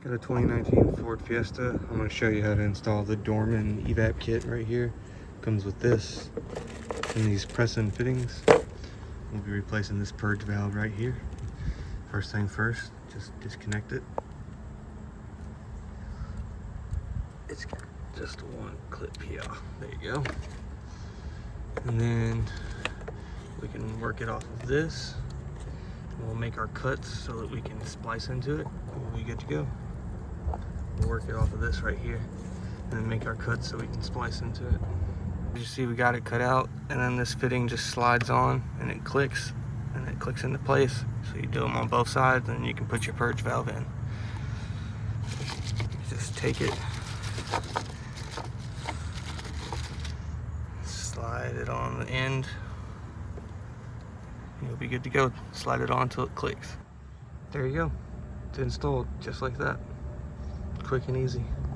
Got a 2019 Ford Fiesta. I'm going to show you how to install the Dorman evap kit right here. Comes with this and these press-in fittings. We'll be replacing this purge valve right here. First thing first, just disconnect it. It's just one clip here. There you go. And then we can work it off of this. We'll make our cuts so that we can splice into it. We'll be good to go. We'll work it off of this right here and then make our cuts so we can splice into it. As you see, we got it cut out, and then this fitting just slides on and it clicks into place. So you do them on both sides and you can put your purge valve in. You just take it, slide it on the end, and you'll be good to go. Slide it on until it clicks. There you go. It's installed just like that. Quick and easy.